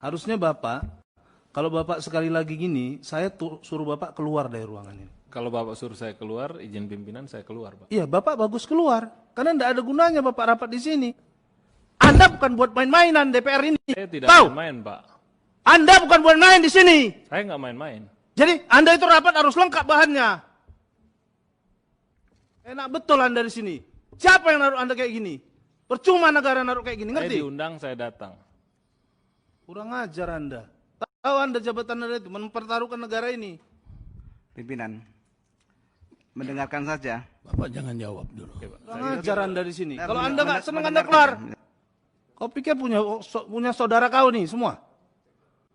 Harusnya Bapak, kalau Bapak sekali lagi gini, saya suruh Bapak keluar dari ruangan ini. Kalau Bapak suruh saya keluar, izin pimpinan saya keluar, Pak. Iya, Bapak bagus keluar. Karena tidak ada gunanya Bapak rapat di sini. Anda bukan buat main-mainan DPR ini. Saya tidak Tahu? main-main, Pak. Anda bukan buat main di sini. Saya nggak main-main. Jadi Anda itu rapat harus lengkap bahannya. Enak betul Anda di sini. Siapa yang naruh Anda kayak gini? Percuma negara naruh kayak gini, Saya ngerti? diundang, saya datang. Kurang ajar Anda. Tahu Anda jabatan Anda itu mempertaruhkan negara ini. Pimpinan, mendengarkan saja. Bapak jangan jawab dulu. Kurang ajar Anda di sini. Nah, Kalau Anda nggak senang Anda mendengarkan keluar. saja. Kau pikir punya saudara kau nih semua?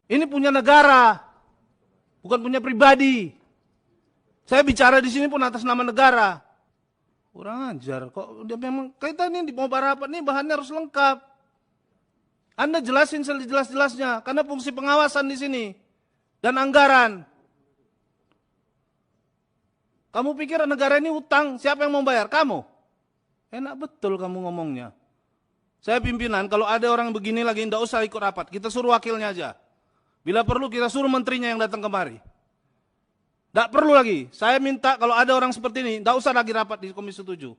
Ini punya negara, bukan punya pribadi. Saya bicara di sini pun atas nama negara. Kurang ajar. Kok dia memang kita ini mau rapat nih bahannya harus lengkap. Anda jelasin sejelas-jelasnya karena fungsi pengawasan di sini dan anggaran. Kamu pikir negara ini utang, siapa yang mau bayar? Kamu. Enak betul kamu ngomongnya. Saya pimpinan, kalau ada orang begini lagi, tidak usah ikut rapat. Kita suruh wakilnya aja. Bila perlu, kita suruh menterinya yang datang kemari. Tidak perlu lagi. Saya minta kalau ada orang seperti ini, tidak usah lagi rapat di Komisi 7.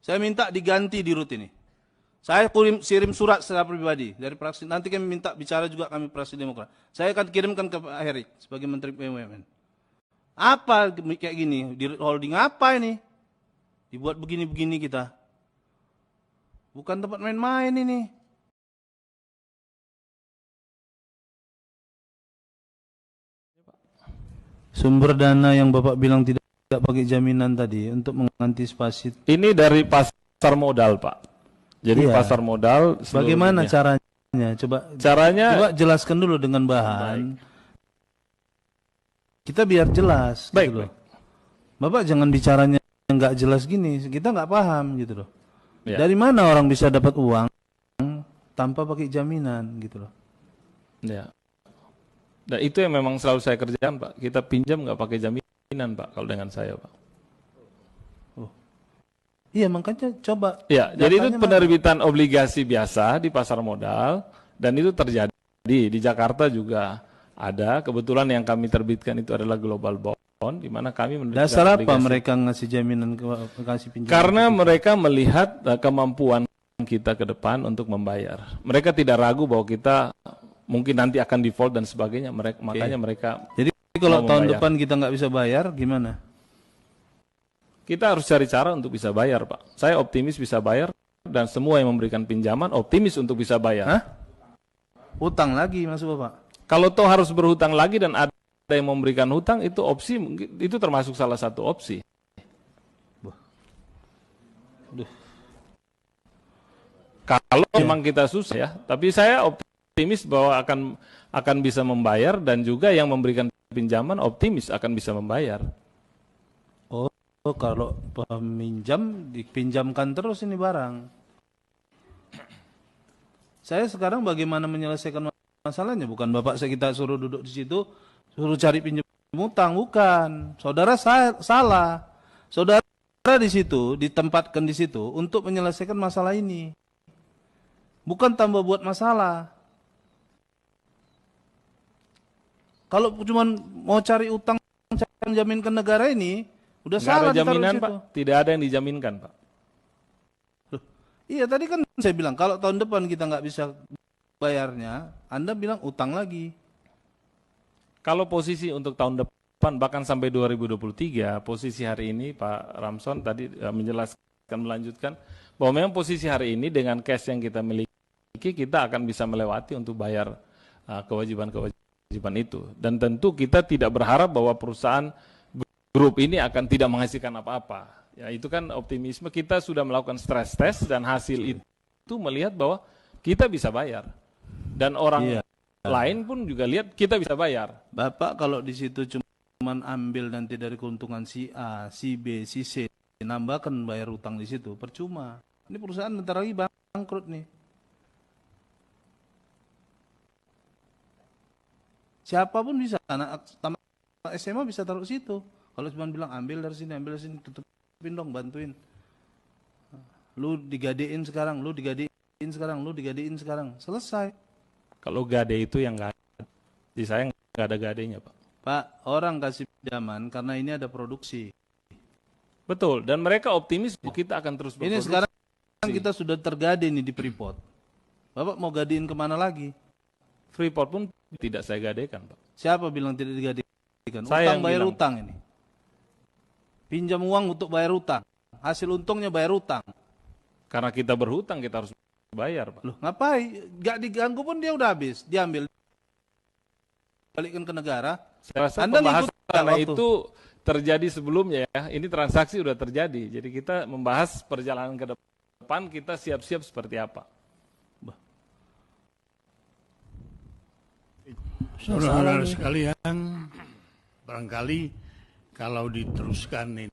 Saya minta diganti di rut ini. Saya kirim surat secara pribadi dari fraksi. Nanti kami minta bicara juga kami fraksi Demokrat. Saya akan kirimkan ke Pak Herik sebagai Menteri BUMN. Apa kayak gini? Di holding apa ini? Dibuat begini-begini kita. Bukan tempat main-main ini. Sumber dana yang Bapak bilang tidak pakai jaminan tadi untuk mengantisipasi. Ini dari pasar modal, Pak. Jadi Iya. pasar modal. Bagaimana seluruhnya. caranya? Coba Caranya? jelaskan dulu dengan bahan. Kita biar jelas. Baik, gitu loh. baik. Bapak jangan bicaranya nggak jelas gini. Kita nggak paham gitu loh. Ya. Dari mana orang bisa dapat uang tanpa pakai jaminan gitu loh. Ya. Dan itu yang memang selalu saya kerjakan, Pak. Kita pinjam nggak pakai jaminan, Pak, kalau dengan saya, Pak. Iya makanya coba. Ya, jadi itu datanya penerbitan obligasi biasa di pasar modal dan itu terjadi di Jakarta juga ada. Kebetulan yang kami terbitkan itu adalah global bond, di mana kami menerbitkan Dasar apa obligasi. mereka ngasih jaminan kasih pinjaman? Karena mereka melihat kemampuan kita ke depan untuk membayar. Mereka tidak ragu bahwa kita mungkin nanti akan default dan sebagainya. Makanya mereka. Jadi kalau mau tahun membayar. depan kita nggak bisa bayar, gimana? Kita harus cari cara untuk bisa bayar, Pak. Saya optimis bisa bayar dan semua yang memberikan pinjaman optimis untuk bisa bayar. Hah? Utang lagi maksud Bapak? Kalau toh harus berhutang lagi dan ada yang memberikan hutang, itu opsi, itu termasuk salah satu opsi. Kalau memang kita susah ya, tapi saya optimis bahwa akan bisa membayar dan juga yang memberikan pinjaman optimis akan bisa membayar. Oh, kalau peminjam dipinjamkan terus ini barang. Saya sekarang bagaimana menyelesaikan masalahnya? Bukan Bapak kita suruh duduk di situ, suruh cari pinjam utang, bukan. Saudara salah. Saudara di situ, ditempatkan di situ untuk menyelesaikan masalah ini. Bukan tambah buat masalah. Kalau cuma mau cari utang, cari jaminkan negara ini, udah Nggak salah ada ditaruh jaminan, di situ. Pak. Tidak ada yang dijaminkan, Pak. Iya tadi kan saya bilang kalau tahun depan kita nggak bisa bayarnya, Anda bilang utang lagi. Kalau posisi untuk tahun depan bahkan sampai 2023, posisi hari ini Pak Ramson tadi menjelaskan melanjutkan bahwa memang posisi hari ini dengan cash yang kita miliki kita akan bisa melewati untuk bayar kewajiban-kewajiban itu. Dan tentu kita tidak berharap bahwa perusahaan grup ini akan tidak menghasilkan apa-apa. Ya itu kan optimisme, kita sudah melakukan stress test dan hasil itu melihat bahwa kita bisa bayar. Dan orang lain pun juga lihat kita bisa bayar. Bapak kalau di situ cuma ambil nanti dari keuntungan si A, si B, si C, nambahkan bayar utang di situ, percuma. Ini perusahaan bentar lagi bangkrut nih. Siapapun bisa, anak tamat SMA bisa taruh situ. Kalau cuma bilang ambil dari sini, tutupin dong, bantuin. Lu digadein sekarang, lu digadein sekarang, lu digadein sekarang. Selesai. Kalau gade itu yang nggak ada. Di saya nggak ada gadenya, Pak. Pak, orang kasih pinjaman karena ini ada produksi. Betul, dan mereka optimis bahwa kita akan terus Ini berproduksi. sekarang kita sudah tergade nih di Freeport. Bapak mau gadein kemana lagi? Freeport pun tidak saya gadekan, Pak. Siapa bilang tidak digadekan? Saya Utang yang bayar bilang. utang ini. Pinjam uang untuk bayar utang. Hasil untungnya bayar utang. Karena kita berhutang, kita harus bayar, Pak. Loh, ngapain? Gak diganggu pun dia udah habis. Diambil, balikkan ke negara. Saya rasa Anda pembahasan ngikut nggak waktu? itu terjadi sebelumnya ya. Ini transaksi sudah terjadi. Jadi kita membahas perjalanan ke depan, kita siap-siap seperti apa. Saudara-saudara sekalian, barangkali kalau diteruskan ini